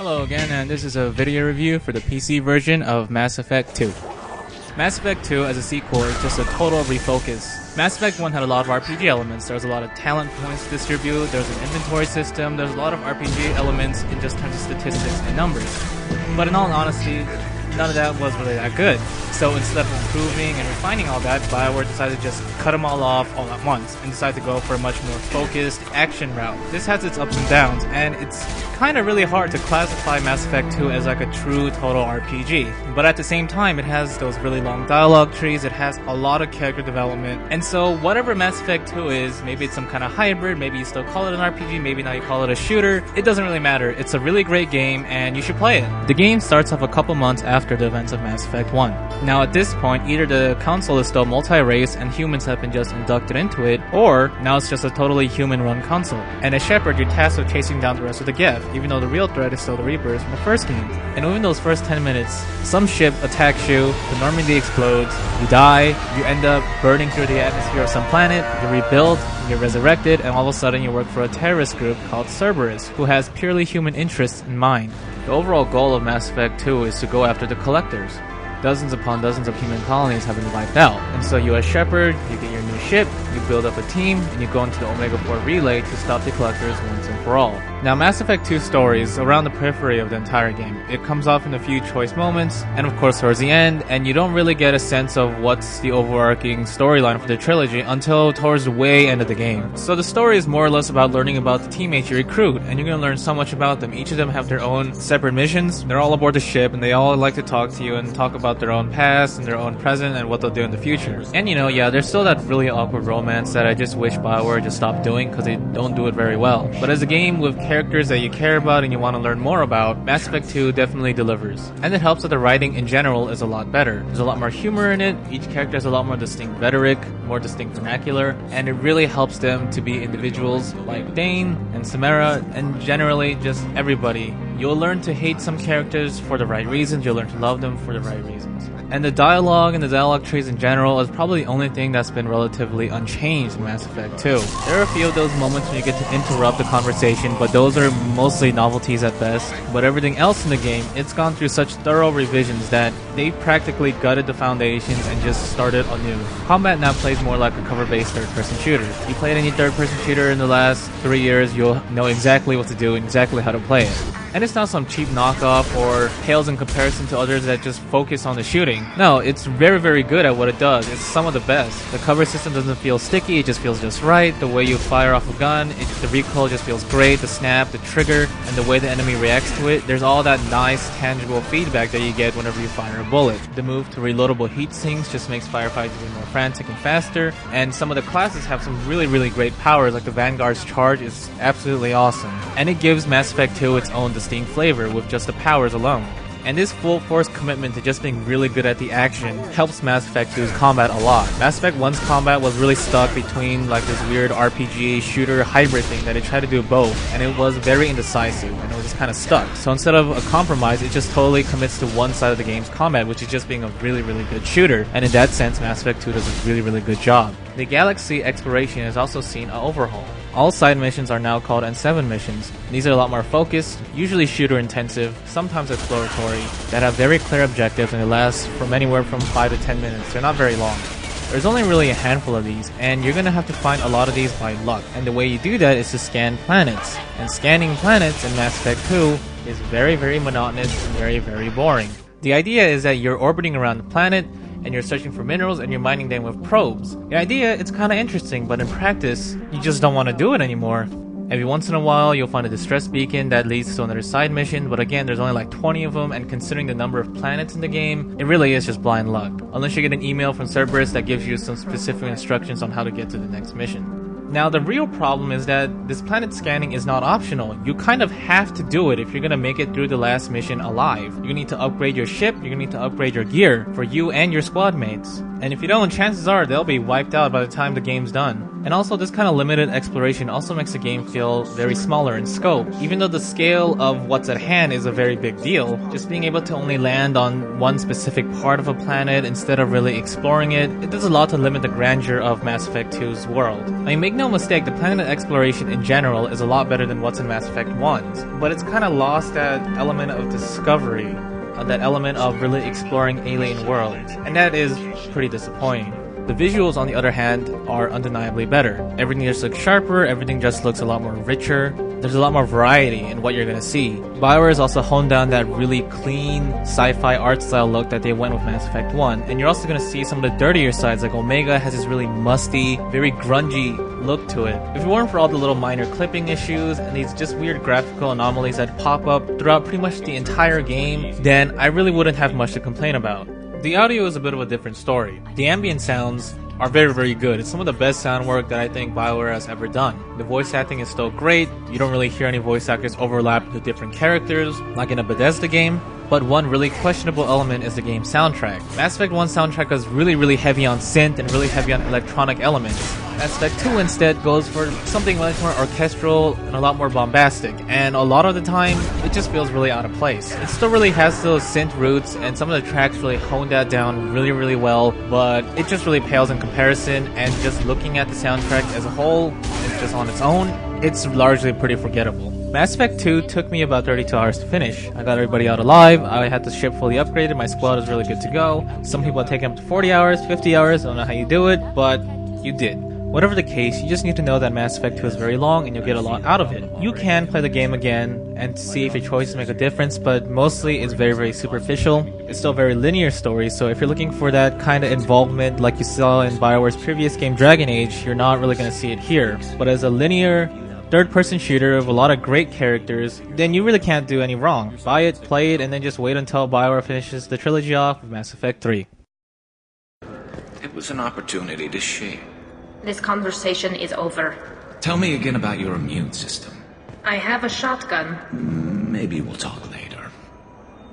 Hello again, and this is a video review for the PC version of Mass Effect 2. Mass Effect 2 as a sequel is just a total refocus. Mass Effect 1 had a lot of RPG elements. There was a lot of talent points to distribute, there was an inventory system, there was a lot of RPG elements in just terms of statistics and numbers. But in all honesty, none of that was really that good. So instead of improving and refining all that, BioWare decided to just cut them all off all at once and decided to go for a much more focused action route. This has its ups and downs, and it's kind of really hard to classify Mass Effect 2 as like a true total RPG. But at the same time, it has those really long dialogue trees, it has a lot of character development, and so whatever Mass Effect 2 is, maybe it's some kind of hybrid, maybe you still call it an RPG, maybe now you call it a shooter, it doesn't really matter. It's a really great game, and you should play it. The game starts off a couple months after the events of Mass Effect 1. Now at this point, either the console is still multi-race and humans have been just inducted into it, or now it's just a totally human-run console. And as Shepard, you're tasked with chasing down the rest of the Geth, even though the real threat is still the Reapers from the first game. And within those first 10 minutes, some ship attacks you, the Normandy explodes, you die, you end up burning through the atmosphere of some planet, you rebuild, you get resurrected, and all of a sudden you work for a terrorist group called Cerberus, who has purely human interests in mind. The overall goal of Mass Effect 2 is to go after the Collectors. Dozens upon dozens of human colonies have been wiped out. And so you as Shepard, you get your new ship, you build up a team, and you go into the Omega 4 relay to stop the Collectors once and for all. Now Mass Effect 2 story is around the periphery of the entire game. It comes off in a few choice moments, and of course towards the end, and you don't really get a sense of what's the overarching storyline for the trilogy until towards the way end of the game. So the story is more or less about learning about the teammates you recruit, and you're going to learn so much about them. Each of them have their own separate missions, they're all aboard the ship, and they all like to talk to you and talk about their own past and their own present and what they'll do in the future. And there's still that really awkward romance that I just wish BioWare just stopped doing because they don't do it very well. But as a game with characters that you care about and you want to learn more about, Mass Effect 2 definitely delivers. And it helps that the writing in general is a lot better. There's a lot more humor in it, each character has a lot more distinct rhetoric, more distinct vernacular, and it really helps them to be individuals like Dane and Samara and generally just everybody. You'll learn to hate some characters for the right reasons, you'll learn to love them for the right reasons. And the dialogue and the dialogue trees in general is probably the only thing that's been relatively unchanged in Mass Effect 2. There are a few of those moments when you get to interrupt the conversation, but those are mostly novelties at best. But everything else in the game, it's gone through such thorough revisions that they practically gutted the foundations and just started anew. Combat now plays more like a cover-based third-person shooter. If you played any third-person shooter in the last 3 years, you'll know exactly what to do and exactly how to play it. And it's not some cheap knockoff or pales in comparison to others that just focus on the shooting. No, it's very, very good at what it does. It's some of the best. The cover system doesn't feel sticky, it just feels just right. The way you fire off a gun, the recoil just feels great. The snap, the trigger, and the way the enemy reacts to it, there's all that nice, tangible feedback that you get whenever you fire a bullet. The move to reloadable heat sinks just makes firefights even more frantic and faster. And some of the classes have some really, really great powers, like the Vanguard's charge is absolutely awesome. And it gives Mass Effect 2 its own distinct flavor with just the powers alone. And this full-force commitment to just being really good at the action helps Mass Effect 2's combat a lot. Mass Effect 1's combat was really stuck between like this weird RPG shooter hybrid thing that it tried to do both, and it was very indecisive and it was just kind of stuck. So instead of a compromise, it just totally commits to one side of the game's combat, which is just being a really, really good shooter. And in that sense, Mass Effect 2 does a really, really good job. The galaxy exploration has also seen an overhaul. All side missions are now called N7 missions. These are a lot more focused, usually shooter intensive, sometimes exploratory, that have very clear objectives and they last from anywhere from 5 to 10 minutes. They're not very long. There's only really a handful of these, and you're gonna have to find a lot of these by luck. And the way you do that is to scan planets. And scanning planets in Mass Effect 2 is very, very monotonous and very, very boring. The idea is that you're orbiting around the planet, and you're searching for minerals and you're mining them with probes. The idea, it's kinda interesting, but in practice, you just don't want to do it anymore. Every once in a while, you'll find a distress beacon that leads to another side mission, but again, there's only like 20 of them, and considering the number of planets in the game, it really is just blind luck. Unless you get an email from Cerberus that gives you some specific instructions on how to get to the next mission. Now, the real problem is that this planet scanning is not optional. You kind of have to do it if you're gonna make it through the last mission alive. You're gonna need to upgrade your ship, you're gonna need to upgrade your gear for you and your squad mates. And if you don't, chances are they'll be wiped out by the time the game's done. And also, this kind of limited exploration also makes the game feel very smaller in scope. Even though the scale of what's at hand is a very big deal, just being able to only land on one specific part of a planet instead of really exploring it, it does a lot to limit the grandeur of Mass Effect 2's world. I mean, make no mistake, the planet exploration in general is a lot better than what's in Mass Effect 1's, but it's kind of lost that element of discovery, that element of really exploring alien worlds, and that is pretty disappointing. The visuals, on the other hand, are undeniably better. Everything just looks sharper, everything just looks a lot more richer. There's a lot more variety in what you're gonna see. BioWare has also honed down that really clean sci-fi art style look that they went with Mass Effect 1, and you're also gonna see some of the dirtier sides, like Omega has this really musty, very grungy look to it. If it weren't for all the little minor clipping issues and these just weird graphical anomalies that pop up throughout pretty much the entire game, then I really wouldn't have much to complain about. The audio is a bit of a different story. The ambient sounds are very, very good. It's some of the best sound work that I think BioWare has ever done. The voice acting is still great. You don't really hear any voice actors overlap with different characters, like in a Bethesda game. But one really questionable element is the game's soundtrack. Mass Effect 1 soundtrack was really, really heavy on synth and really heavy on electronic elements. Mass Effect 2 instead goes for something much more orchestral and a lot more bombastic, and a lot of the time, it just feels really out of place. It still really has those synth roots, and some of the tracks really hone that down really, really well, but it just really pales in comparison, and just looking at the soundtrack as a whole, and just on its own, it's largely pretty forgettable. Mass Effect 2 took me about 32 hours to finish. I got everybody out alive, I had the ship fully upgraded, my squad is really good to go. Some people are taking up to 40 hours, 50 hours, I don't know how you do it, but you did. Whatever the case, you just need to know that Mass Effect 2 is very long and you'll get a lot out of it. You can play the game again and see if your choices make a difference, but mostly it's very, very superficial. It's still a very linear story, so if you're looking for that kind of involvement like you saw in BioWare's previous game Dragon Age, you're not really going to see it here. But as a linear third-person shooter with a lot of great characters, then you really can't do any wrong. Buy it, play it, and then just wait until BioWare finishes the trilogy off with Mass Effect 3. It was an opportunity to share. This conversation is over. Tell me again about your immune system. I have a shotgun. Maybe we'll talk later.